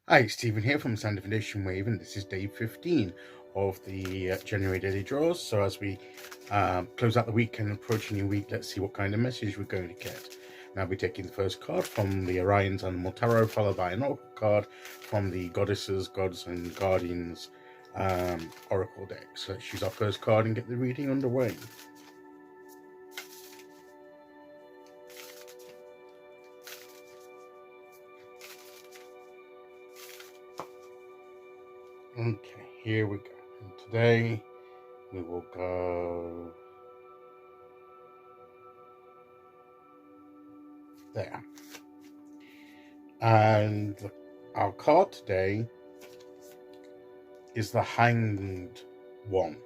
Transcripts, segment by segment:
Hi, Stephen here from Sound Foundation Wave, and this is day 15 of the January daily draws. So as we close out the week and approach a new week, let's see what kind of message we're going to get. Now I'll be taking the first card from the Oriens Animal Tarot, followed by an oracle card from the Goddesses, Gods and Guardians oracle deck. So let's choose our first card and get the reading underway. Okay, here we go. And today we will go there. And our card today is the Hanged One,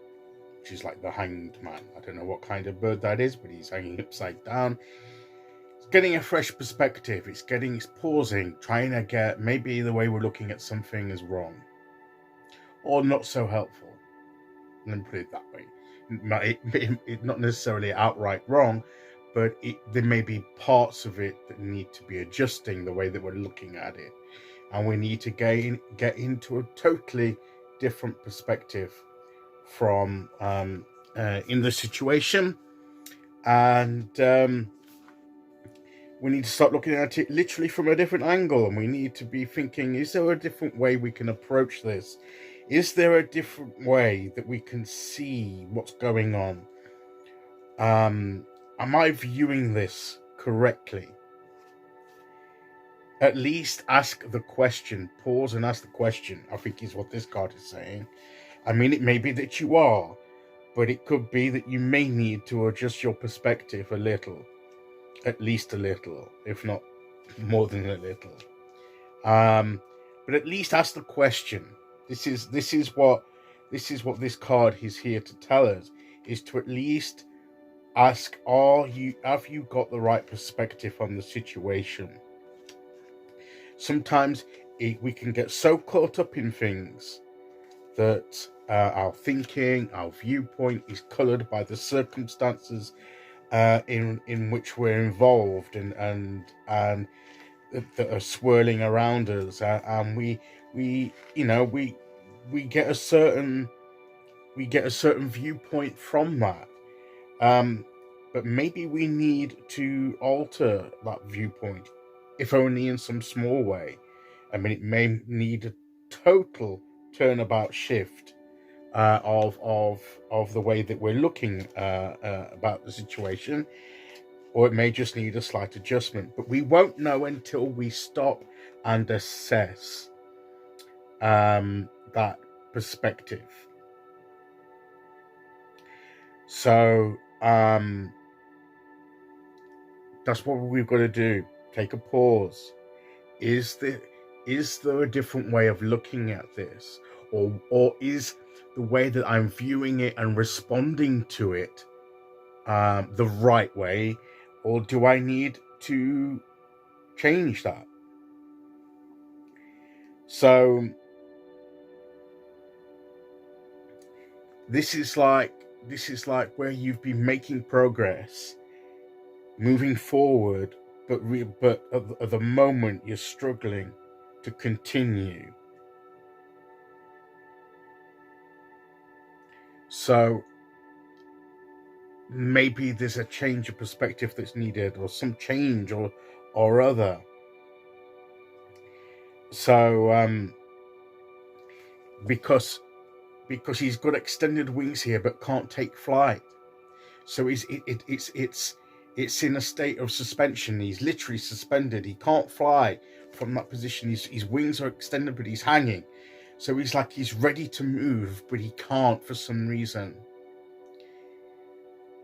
which is like the Hanged Man. I don't know what kind of bird that is, but he's hanging upside down. It's getting a fresh perspective. It's pausing, trying to get, maybe the way we're looking at something is wrong or not so helpful. Let me put it that way. It's not necessarily outright wrong, but there may be parts of it that need to be adjusting the way that we're looking at it, and we need to get into a totally different perspective from in the situation, and we need to start looking at it literally from a different angle, and we need to be thinking, is there a different way we can approach this? Is there a different way that we can see what's going on? Am I viewing this correctly? At least ask the question. Pause and ask the question, I think is what this card is saying. I mean, it may be that you are, but it could be that you may need to adjust your perspective a little. At least a little, if not more than a little. But at least ask the question. This is what this card is here to tell us, is to at least ask, have you got the right perspective on the situation? Sometimes we can get so caught up in things that our thinking, our viewpoint is colored by the circumstances in which we're involved and that are swirling around us, and we get a certain viewpoint from that, but maybe we need to alter that viewpoint, if only in some small way. I mean, it may need a total turnabout shift of the way that we're looking about the situation, or it may just need a slight adjustment. But we won't know until we stop and assess that perspective. So that's what we've got to do. Take a pause. Is there a different way of looking at this, or is the way that I'm viewing it and responding to it the right way, or do I need to change that? So this is like where you've been making progress, moving forward, but at the moment you're struggling to continue. So maybe there's a change of perspective that's needed, or some change or other. So because he's got extended wings here but can't take flight, so it's in a state of suspension. He's literally suspended. He can't fly from that position. His wings are extended, but he's hanging. So he's ready to move, but he can't for some reason.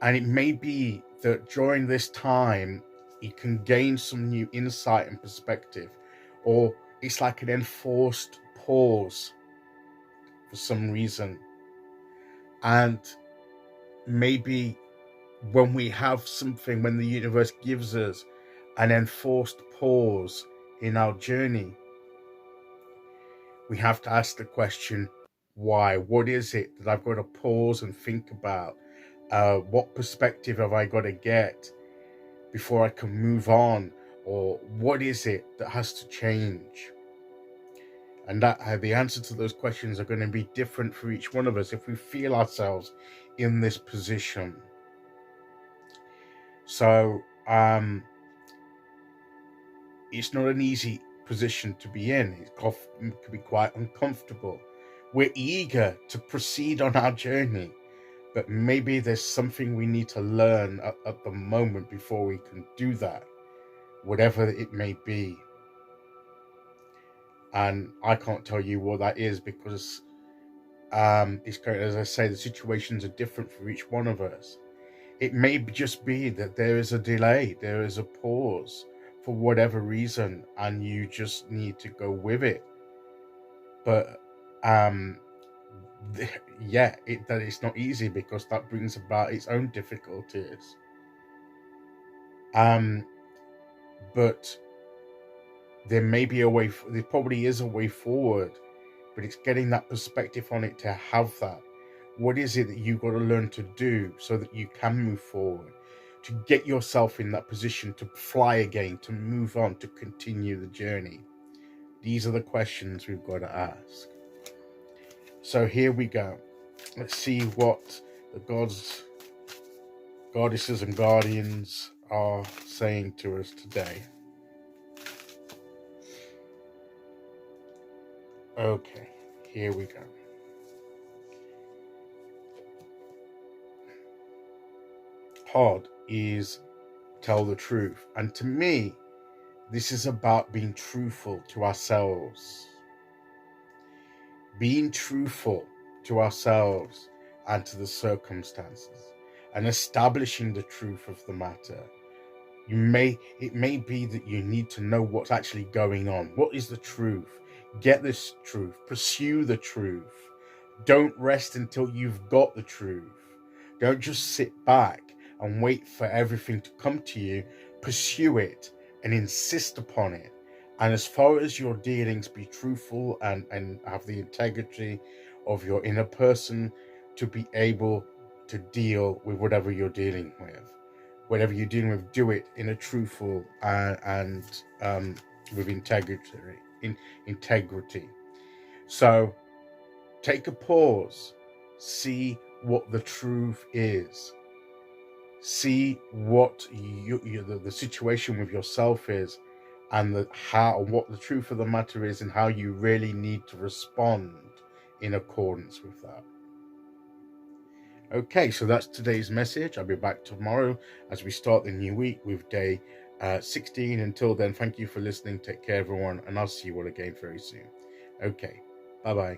And it may be that during this time, he can gain some new insight and perspective, or it's like an enforced pause for some reason. And maybe when we have something, when the universe gives us an enforced pause in our journey, we have to ask the question, why? What is it that I've got to pause and think about? What perspective have I got to get before I can move on? Or what is it that has to change? And that the answer to those questions are going to be different for each one of us if we feel ourselves in this position. So it's not an easy position to be in. It can be quite uncomfortable. We're eager to proceed on our journey, but maybe there's something we need to learn at the moment before we can do that, whatever it may be. And I can't tell you what that is, because it's kind of, as I say, the situations are different for each one of us. It may just be that there is a delay, there is a pause for whatever reason, and you just need to go with it. But yeah, that it's not easy, because that brings about its own difficulties. But there may be a way. There probably is a way forward, but it's getting that perspective on it to have that. What is it that you've got to learn to do so that you can move forward, to get yourself in that position to fly again, to move on, to continue the journey? These are the questions we've got to ask. So here we go. Let's see what the gods, goddesses, and guardians are saying to us today. Okay, here we go. Hard is tell the truth. And to me, this is about being truthful to ourselves. Being truthful to ourselves and to the circumstances, and establishing the truth of the matter. It may be that you need to know what's actually going on. What is the truth? Get this truth. Pursue the truth. Don't rest until you've got the truth. Don't just sit back and wait for everything to come to you. Pursue it and insist upon it. And as far as your dealings, be truthful and have the integrity of your inner person to be able to deal with whatever you're dealing with. Whatever you're dealing with, do it in a truthful and with integrity. So take a pause. See what the truth is. See what the situation with yourself is, and what the truth of the matter is, and how you really need to respond in accordance with that. Okay, so that's today's message. I'll be back tomorrow as we start the new week with day 16. Until then, thank you for listening. Take care, everyone, and I'll see you all again very soon. Okay, bye-bye.